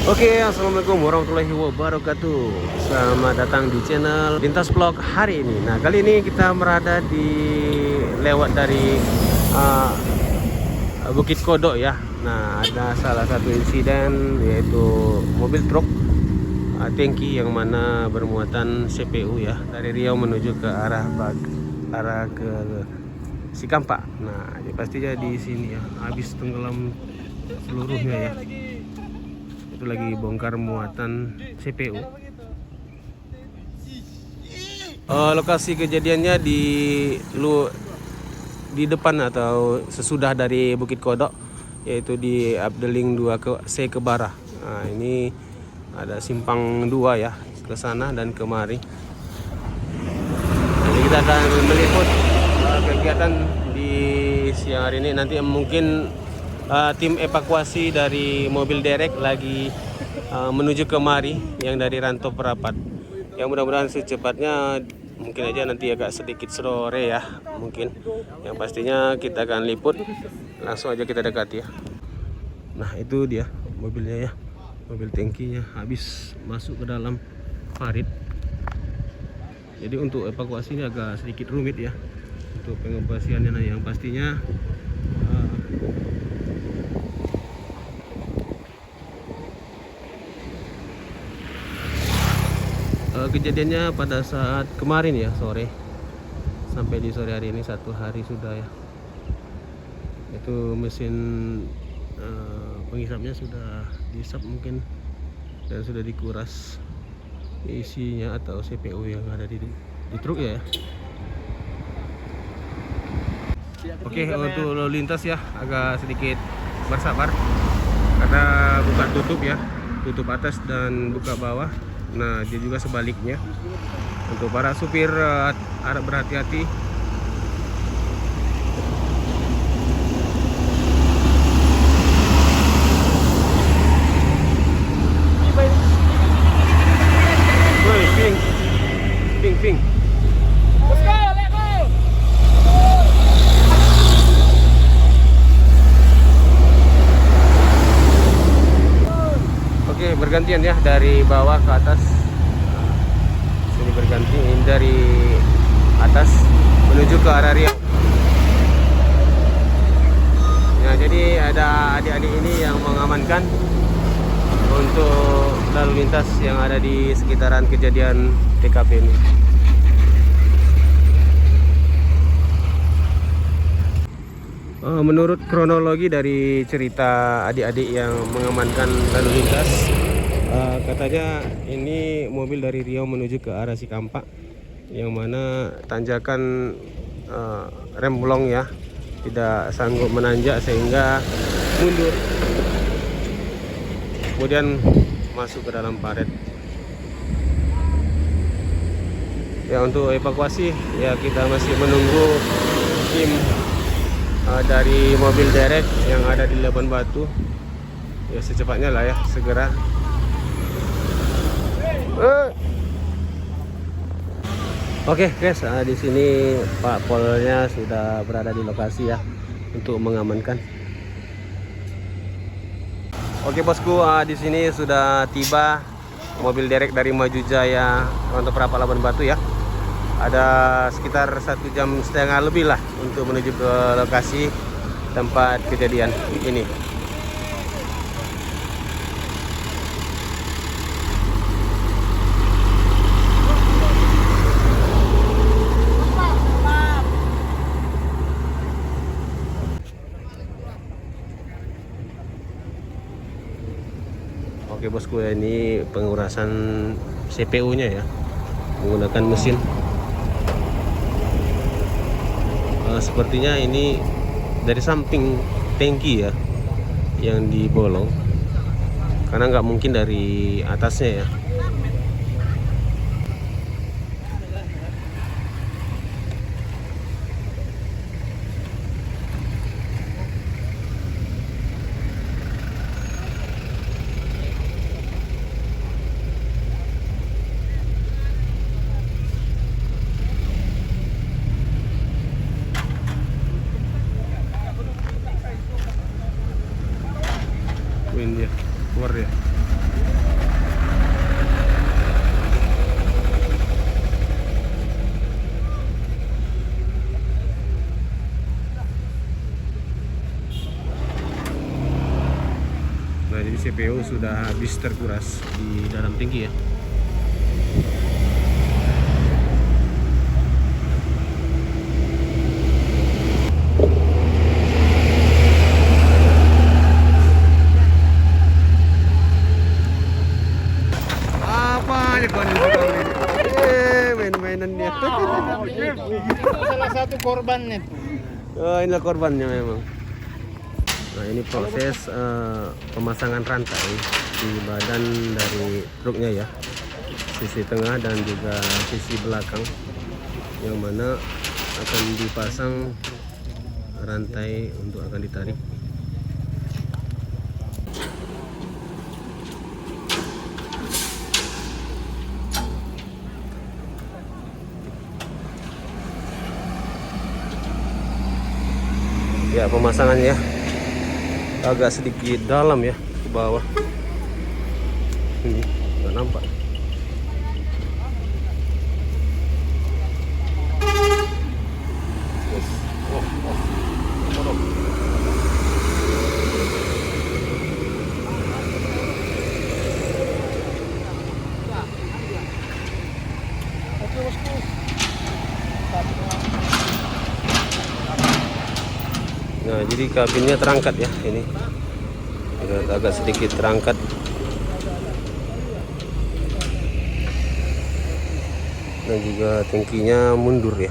Oke, assalamualaikum warahmatullahi wabarakatuh. Selamat datang di channel Lintas Vlog hari ini. Nah, kali ini kita berada di lewat dari Bukit Kodok ya. Nah, ada salah satu insiden yaitu mobil truk tangki yang mana bermuatan CPU ya dari Riau menuju ke arah ke Sikampa. Nah, ya pastinya di sini ya habis tenggelam seluruhnya ya. Itu lagi bongkar muatan CPU. Lokasi kejadiannya di depan atau sesudah dari Bukit Kodok, yaitu di Abdeling 2 ke Barah. Nah, ini ada simpang 2 ya, ke sana dan kemari. Jadi kita akan meliput kegiatan di siang hari ini. Nanti mungkin tim evakuasi dari mobil derek lagi menuju kemari yang dari Rantau Perapat. Yang mudah-mudahan secepatnya, mungkin aja nanti agak sedikit sore ya mungkin. Yang pastinya kita akan liput, langsung aja kita dekat ya. Nah, itu dia mobilnya ya, mobil tangkinya habis masuk ke dalam parit. Jadi untuk evakuasi ini agak sedikit rumit ya, untuk pengevakuasiannya. Nah, yang pastinya kejadiannya pada saat kemarin ya, sore, sampai di sore hari ini 1 hari sudah ya. Itu mesin penghisapnya sudah dihisap mungkin dan sudah dikuras isinya atau CPU yang ada di truk ya. Oke, untuk lalu lintas ya agak sedikit bersabar karena buka tutup ya, tutup atas dan buka bawah. Nah, dia juga sebaliknya. Untuk para supir harap berhati-hati. Woi, ping. Let's go, let go. Oke, bergantian ya dari bawah ke atas. Sini berganti, ini dari atas menuju ke arah Riau. Nah, jadi ada adik-adik ini yang mengamankan untuk lalu lintas yang ada di sekitaran kejadian TKP ini. Menurut kronologi dari cerita adik-adik yang mengamankan lalu lintas, katanya ini mobil dari Riau menuju ke arah Sikampa, yang mana tanjakan rem blong ya, tidak sanggup menanjak sehingga mundur, kemudian masuk ke dalam parit. Ya, untuk evakuasi ya kita masih menunggu tim dari mobil derek yang ada di Labuan Batu ya, secepatnya lah ya, segera. Oke guys, di sini Pak Polnya sudah berada di lokasi ya untuk mengamankan. Oke bosku, di sini sudah tiba mobil derek dari Maju Jaya untuk Perapat Labuan Batu ya. Ada sekitar 1,5 jam lebih lah untuk menuju ke lokasi tempat kejadian ini. Oke bosku, ini pengurasan CPU-nya ya menggunakan mesin. Sepertinya ini dari samping tangki ya yang dibolong, karena nggak mungkin dari atasnya ya. Ini dia keluar ya. Nah, jadi CPU sudah habis terkuras di dalam tangki ya. Apa nih konin sekali? Main-mainannya. Itu salah satu korbannya. Oh, inilah korbannya memang. Nah, ini proses pemasangan rantai di badan dari truknya ya, sisi tengah dan juga sisi belakang, yang mana akan dipasang rantai untuk akan ditarik. Ya, pemasangannya agak sedikit dalam ya, ke bawah. Ini nggak nampak. Nah, jadi kabinnya terangkat ya, ini agak sedikit terangkat. Dan juga tangkinya mundur ya.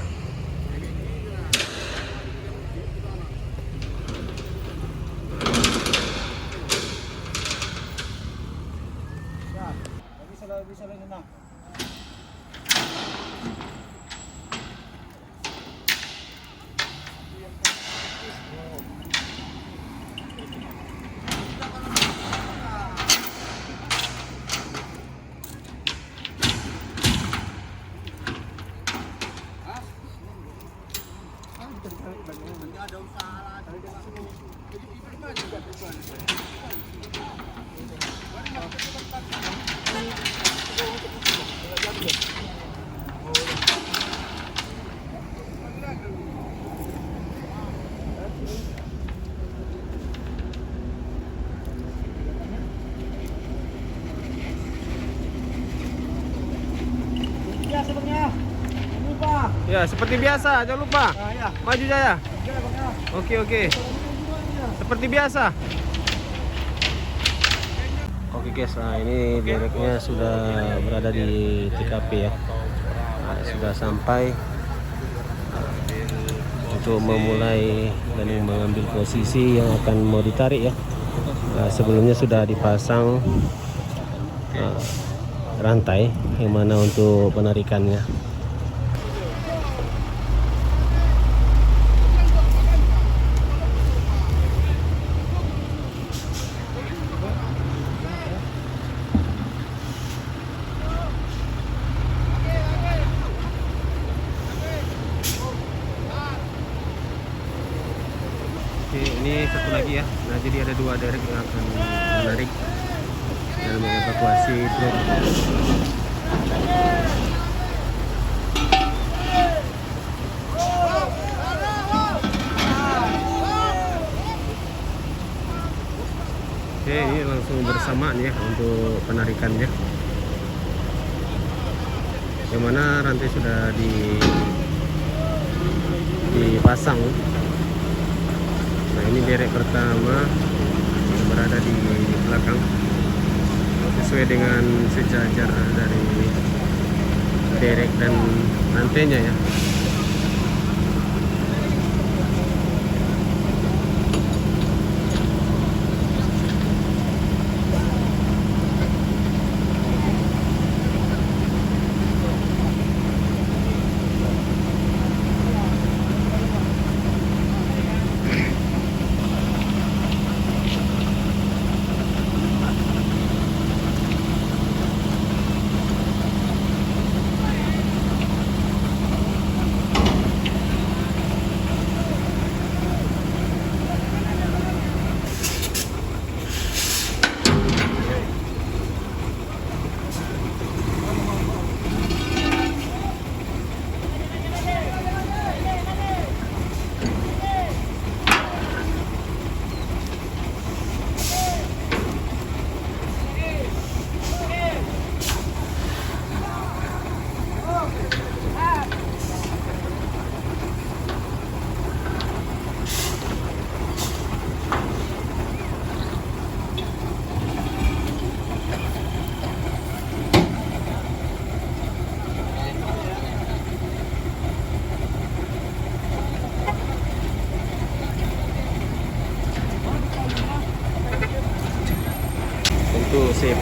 Ya sebenarnya. Lupa. Ya, seperti biasa, jangan lupa. Nah, ya. Maju Jaya. Oke, Bang ya. Oke. Seperti biasa. Oke guys, nah ini dereknya sudah berada di TKP ya. Nah, sudah sampai untuk memulai dan mengambil posisi yang akan mau ditarik ya. Nah, sebelumnya sudah dipasang rantai yang mana untuk penarikannya. Oke, ini satu lagi ya. Nah, jadi ada 2 derek yang akan menarik dan mengevakuasi truk. Oke, ini langsung bersamaan ya untuk penarikannya. Yang mana rantai sudah dipasang. Nah, ini derek pertama berada di belakang sesuai dengan sejajar dari derek dan rantainya ya.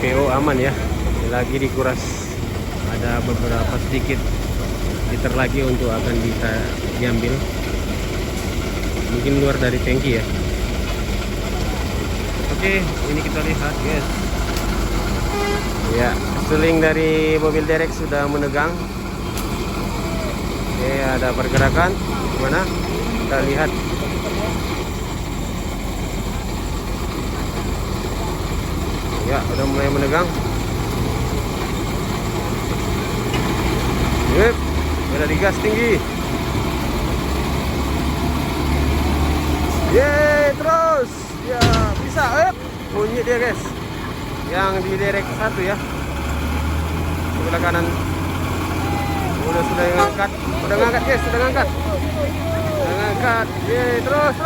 PO aman ya. Lagi dikuras, ada beberapa sedikit liter lagi untuk akan diambil. Mungkin luar dari tangki ya. Oke, ini kita lihat guys. Ya, seling dari mobil derek sudah menegang. Oke, ada pergerakan. Gimana? Kita lihat. Ya, udah mulai menegang. Yep, udah digas tinggi. Yeay, terus. Ya, bisa. Bunyi dia guys. Yang di derek 1 ya. Sebelah kanan. Sudah ngangkat. Udah ngangkat guys, sudah ngangkat. Sudah ngangkat. Yeay, terus.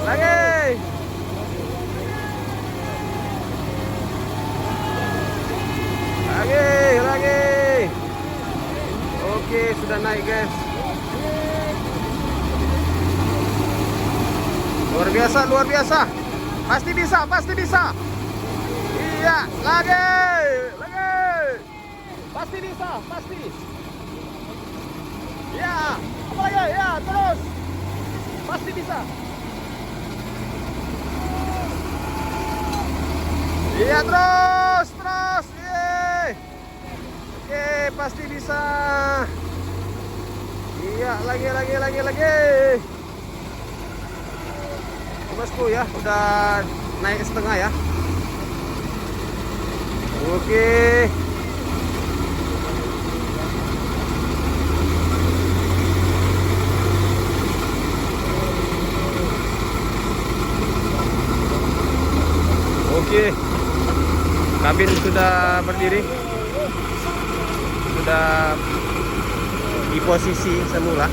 Lagi. Lagi. Oke, sudah naik guys. Luar biasa. Pasti bisa. Iya, lagi. Pasti bisa. Ya, apa lagi? Ya, terus. Pasti bisa. Iya, terus. Yeay. Oke, pasti bisa. Iya, lagi. Bosku ya, udah naik setengah ya. Oke. Kabin sudah berdiri. Sudah di posisi semula.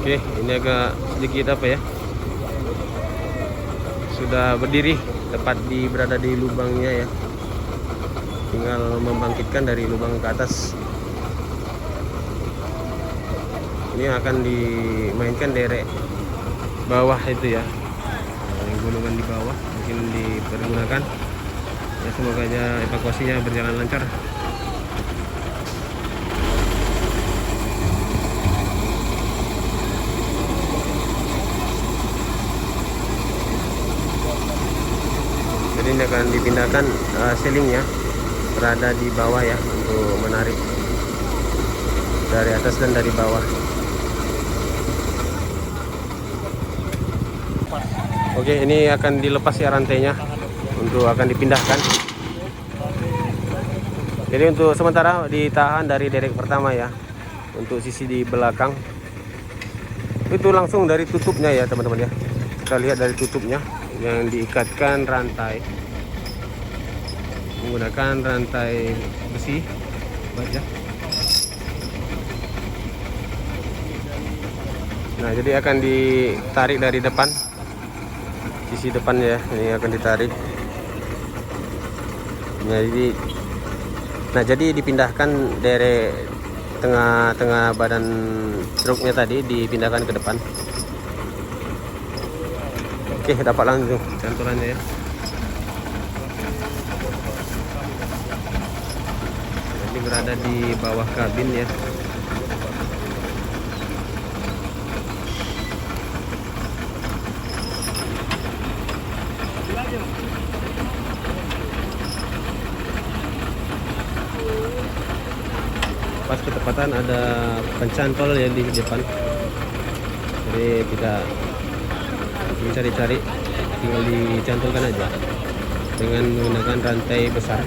Oke, ini agak sedikit apa ya? Sudah berdiri, tepat berada di lubangnya ya. Tinggal membangkitkan dari lubang ke atas. Ini akan dimainkan derek bawah itu ya. Yang gulungan di bawah mungkin dipergunakan. Ya, semoga aja evakuasinya berjalan lancar. Jadi ini akan dipindahkan selingnya berada di bawah ya, untuk menarik dari atas dan dari bawah. Oke, ini akan dilepas ya rantainya untuk akan dipindahkan. Jadi untuk sementara ditahan dari derek pertama ya, untuk sisi di belakang. Itu langsung dari tutupnya ya teman-teman ya. Kita lihat dari tutupnya yang diikatkan rantai menggunakan rantai besi baja. Nah, jadi akan ditarik dari depan, sisi depan ya, ini akan ditarik. Nah, jadi dipindahkan dari tengah badan truknya tadi, dipindahkan ke depan. Oke, dapat langsung cantolannya ya. Ini berada di bawah kabin ya. Pas ketepatan ada pencantol ya di depan. Jadi tidak mencari-cari, tinggal dicantolkan aja dengan menggunakan rantai besar.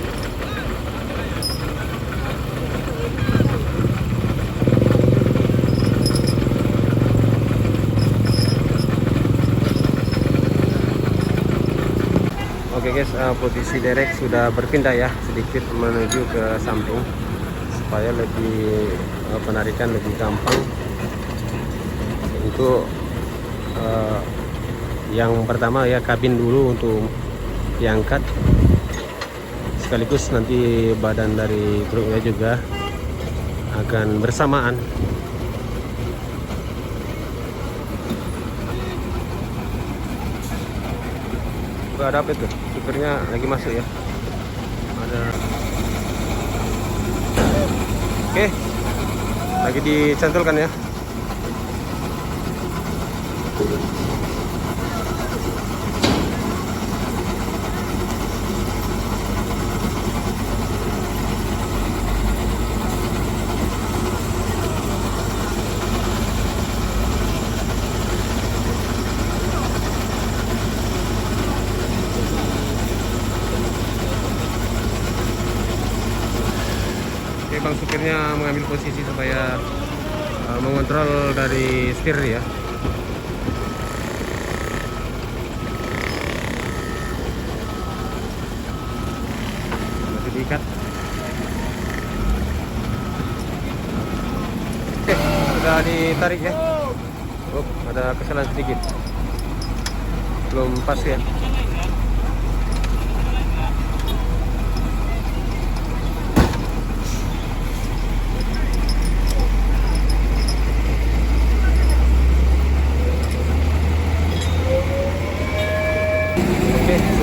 Oke guys, posisi derek sudah berpindah ya, sedikit menuju ke samping supaya lebih penarikan lebih gampang. Untuk yang pertama ya, kabin dulu untuk diangkat, sekaligus nanti badan dari truknya juga akan bersamaan. Ada apa itu? Supirnya lagi masuk ya. Ada. Oke. Lagi dicantolkan ya. Oke, bang supirnya mengambil posisi supaya mengontrol dari setir ya. Masih diikat. Oke, sudah ditarik ya. Oh, ada kesalahan sedikit. Belum pas ya.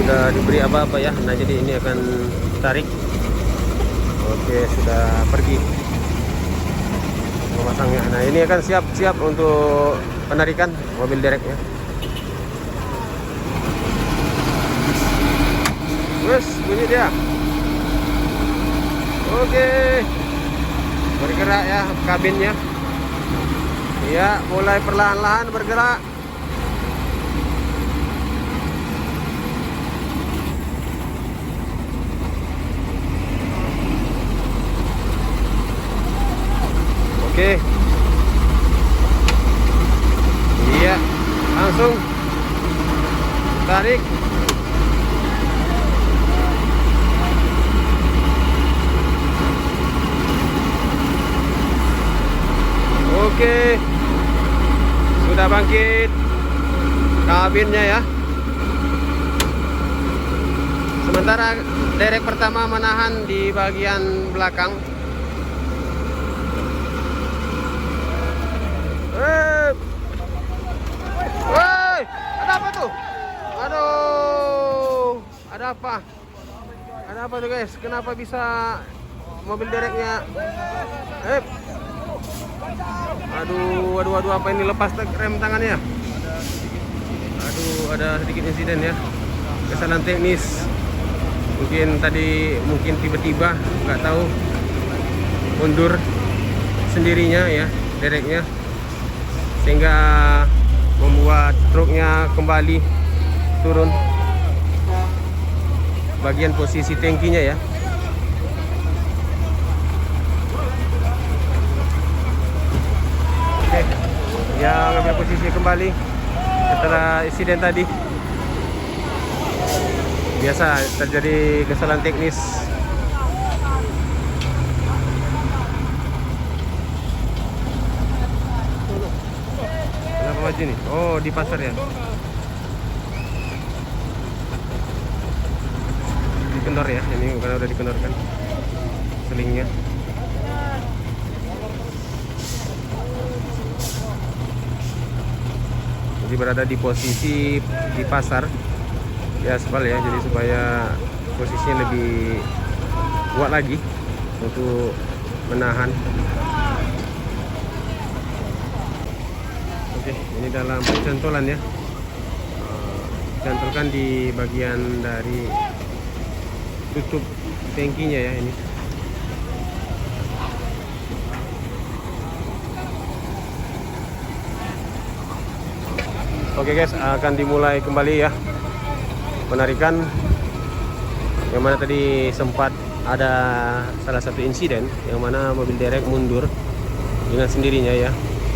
Sudah diberi apa-apa ya. Nah, jadi ini akan tarik. Oke, sudah pergi memasangnya. Nah, ini akan siap-siap untuk penarikan mobil dereknya. Wes, bunyi dia. Oke, bergerak ya kabinnya. Iya, mulai perlahan-lahan bergerak. Oke. Iya, langsung tarik. Oke. Sudah bangkit kabinnya ya. Sementara derek pertama menahan di bagian belakang. Woi, ada apa tuh? Aduh, ada apa? Ada apa tuh guys? Kenapa bisa mobil dereknya? Aduh, apa ini lepas rem tangannya? Aduh, ada sedikit insiden ya. Kesalahan teknis. Mungkin tiba-tiba nggak tahu mundur sendirinya ya dereknya, sehingga membuat truknya kembali turun bagian posisi tangkinya ya. Oke, yang ngambil posisi kembali setelah insiden tadi. Biasa terjadi kesalahan teknis. Kenapa maju nih? Oh, di pasar ya. Dikendor ya, ini karena udah dikendorkan selingnya. Jadi berada di posisi di pasar di aspal ya, jadi supaya posisinya lebih kuat lagi untuk menahan. Oke, ini dalam pencantolan ya. Cantolkan di bagian dari tutup tangkinya ya ini. Oke guys, akan dimulai kembali ya penarikan, yang mana tadi sempat ada salah satu insiden yang mana mobil derek mundur dengan sendirinya ya,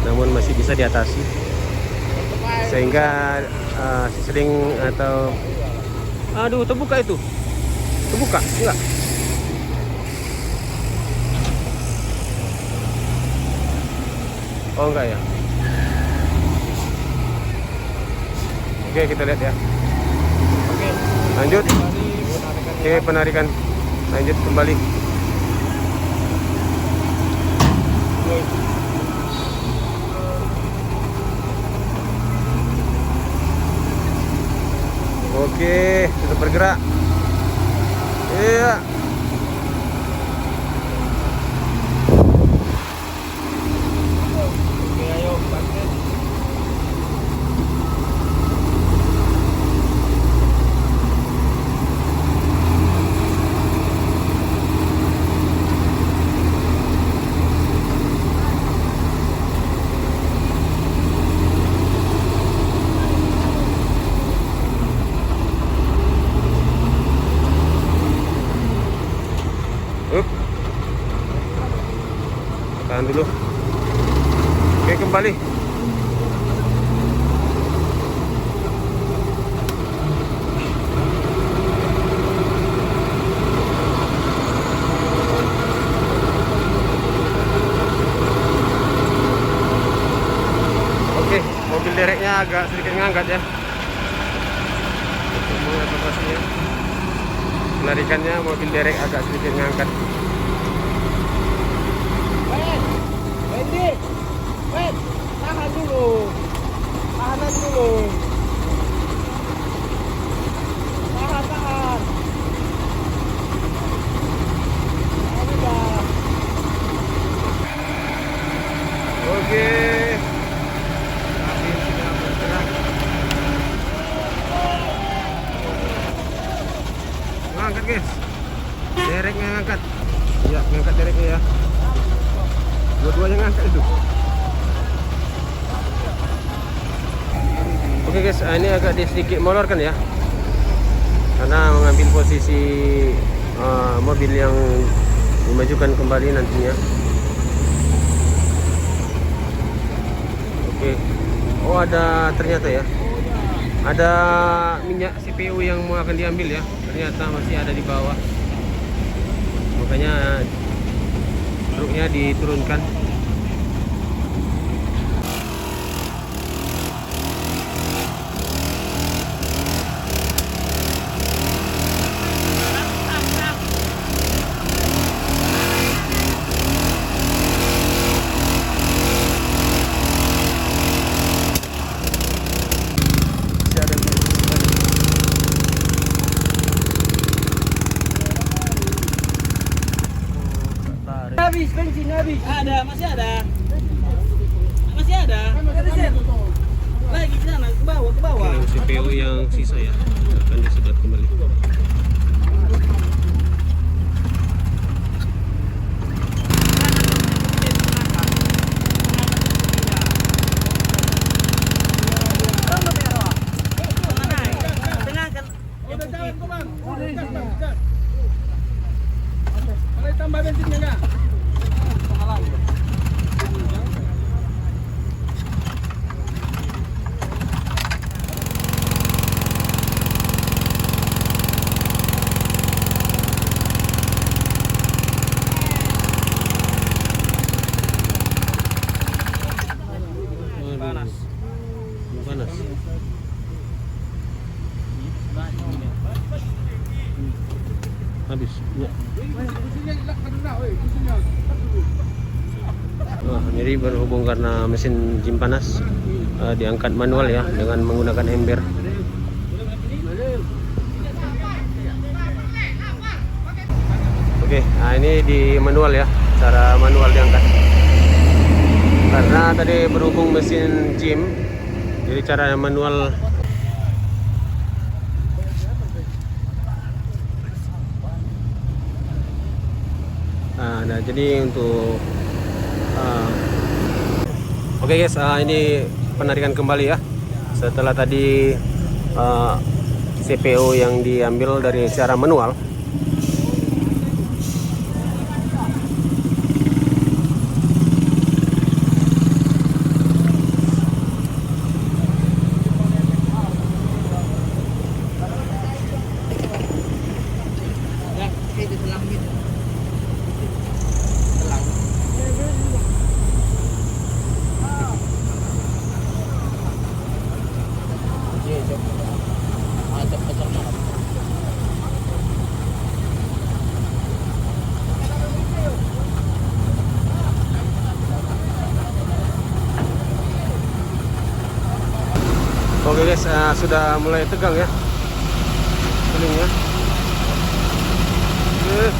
namun masih bisa diatasi sehingga sering atau terbuka itu, terbuka enggak? Oh enggak ya. Oke, kita lihat ya. Lanjut. Oke, penarikan lanjut kembali. Oke, sudah bergerak. Iya. Oke, ayo bangkit. Tahan dulu. Oke, kembali. Oke, mobil dereknya agak sedikit ngangkat ya. Untuk mengevakuasinya. Melarikannya mobil derek agak sedikit ngangkat. Wendy, tahan dulu. Tahan dulu. Tahan. Tahan udah. Oke. Kami sudah bergerak. Ngangkat guys. Dereknya ngangkat. Ya, ngangkat dereknya ya. Dua-duanya ngangkat itu. Oke guys, ini agak sedikit molor kan ya, karena mengambil posisi mobil yang dimajukan kembali nantinya. Oke. Oh, ada ternyata ya, ada minyak CPU yang mau akan diambil ya, ternyata masih ada di bawah, makanya truknya diturunkan. Habis bensin habis. Ada, masih ada. Masih ada. Lagi ke sana, ke bawah, ke bawah. Oke, CPU yang sisa ya akan disedot kembali. Tambah bensinnya enggak? Panas. Panas. Habis. Ya. Wah, ini berhubung karena mesin jim panas, diangkat manual ya dengan menggunakan ember. Oke, nah ini di manual ya, cara manual diangkat. Karena tadi berhubung mesin jim, jadi cara manual. Nah, jadi untuk oke guys, ini penarikan kembali ya. Setelah tadi CPU yang diambil dari secara manual. Oke guys, sudah mulai tegang ya. selingnya. Good.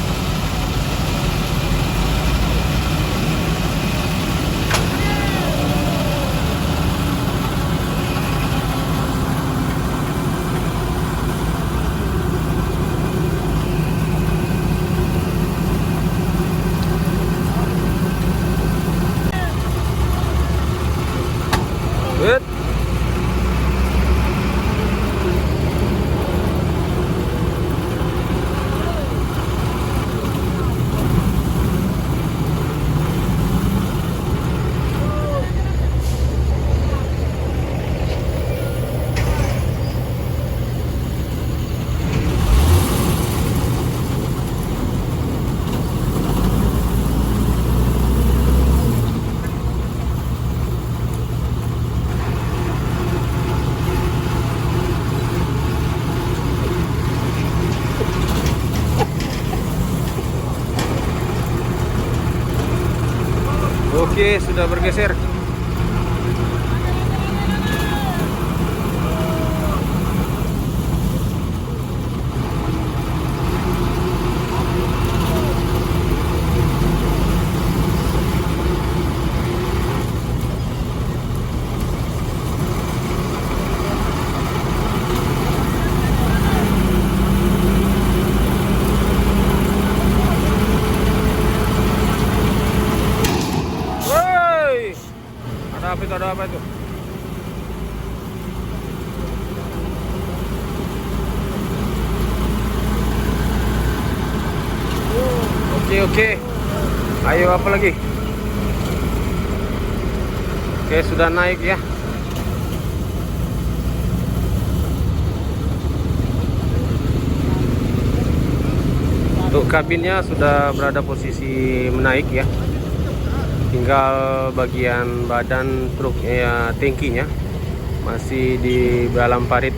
Oke, sudah bergeser. Ada apa itu? Oke. Ayo apa lagi? Oke, sudah naik ya. Untuk kabinnya sudah berada posisi menaik ya. Tinggal bagian badan truk ya, tangkinya masih di dalam parit.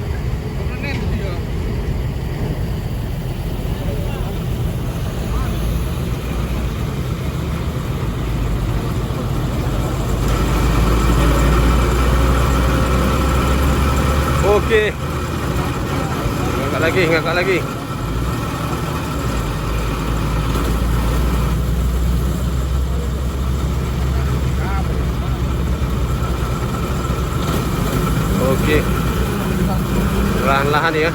Oke. Ngangkat lagi. Oke, perlahan-lahan ya.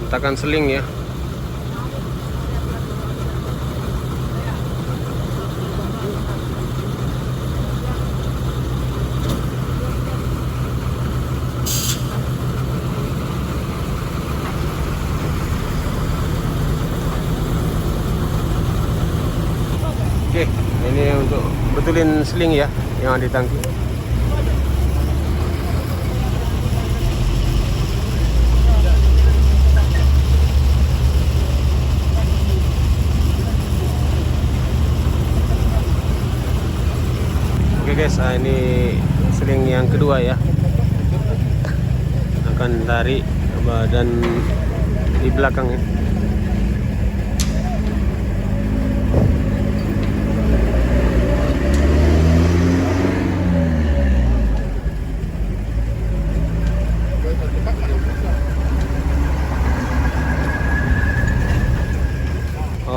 Hentakan seling ya. Oke, ini untuk betulin seling ya yang ada di tangki. Oke guys, ini seling yang kedua ya. Akan tarik badan di belakang ya.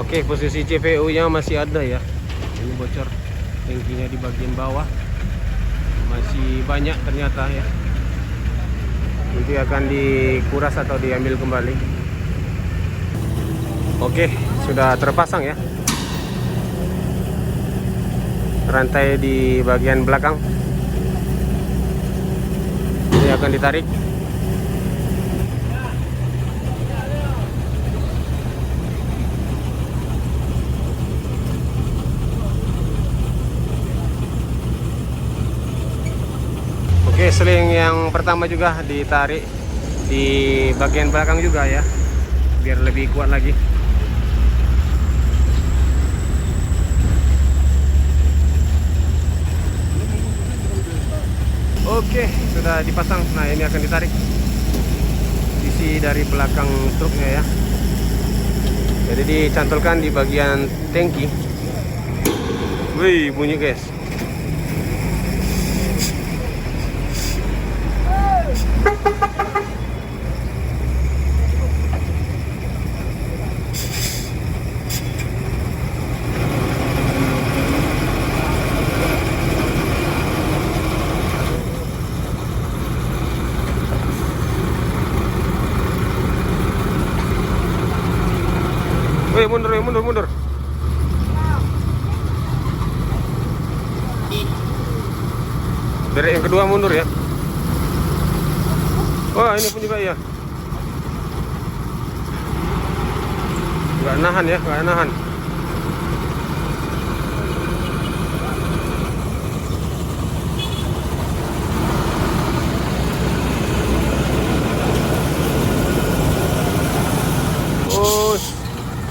Oke, posisi CPU nya masih ada ya. Ini bocor tangkinya di bagian bawah. Masih banyak ternyata ya. Nanti akan dikuras atau diambil kembali. Oke, sudah terpasang ya. Rantai di bagian belakang. Ini akan ditarik. Oke, seling yang pertama juga ditarik di bagian belakang juga ya, biar lebih kuat lagi. Oke, sudah dipasang. Nah, ini akan ditarik sisi dari belakang truknya ya. Jadi dicantolkan di bagian tangki Wih, bunyi guys. Wih, mundur, mundur. Derek yang kedua mundur ya. Wah, ini pun juga ya. Nggak nahan ya, nggak nahan.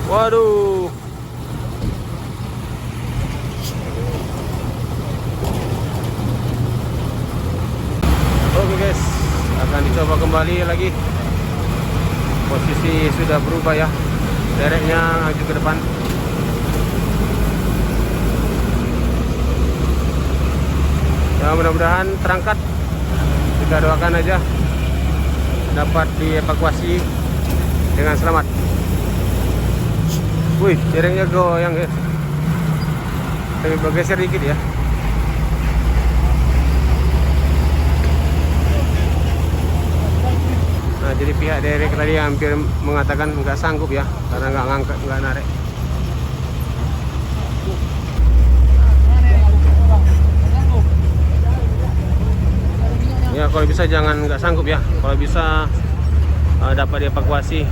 Waduh. Oke guys, akan dicoba kembali lagi. Posisi sudah berubah ya. Dereknya maju ke depan. Ya, mudah-mudahan terangkat. Kita doakan aja dapat dievakuasi dengan selamat. Wih, derengnya goyang ya. Tapi bergeser dikit ya. Nah, jadi pihak derek tadi hampir mengatakan nggak sanggup ya, karena nggak ngangkat, nggak narik. Ya, kalau bisa jangan nggak sanggup ya. Kalau bisa dapat dievakuasi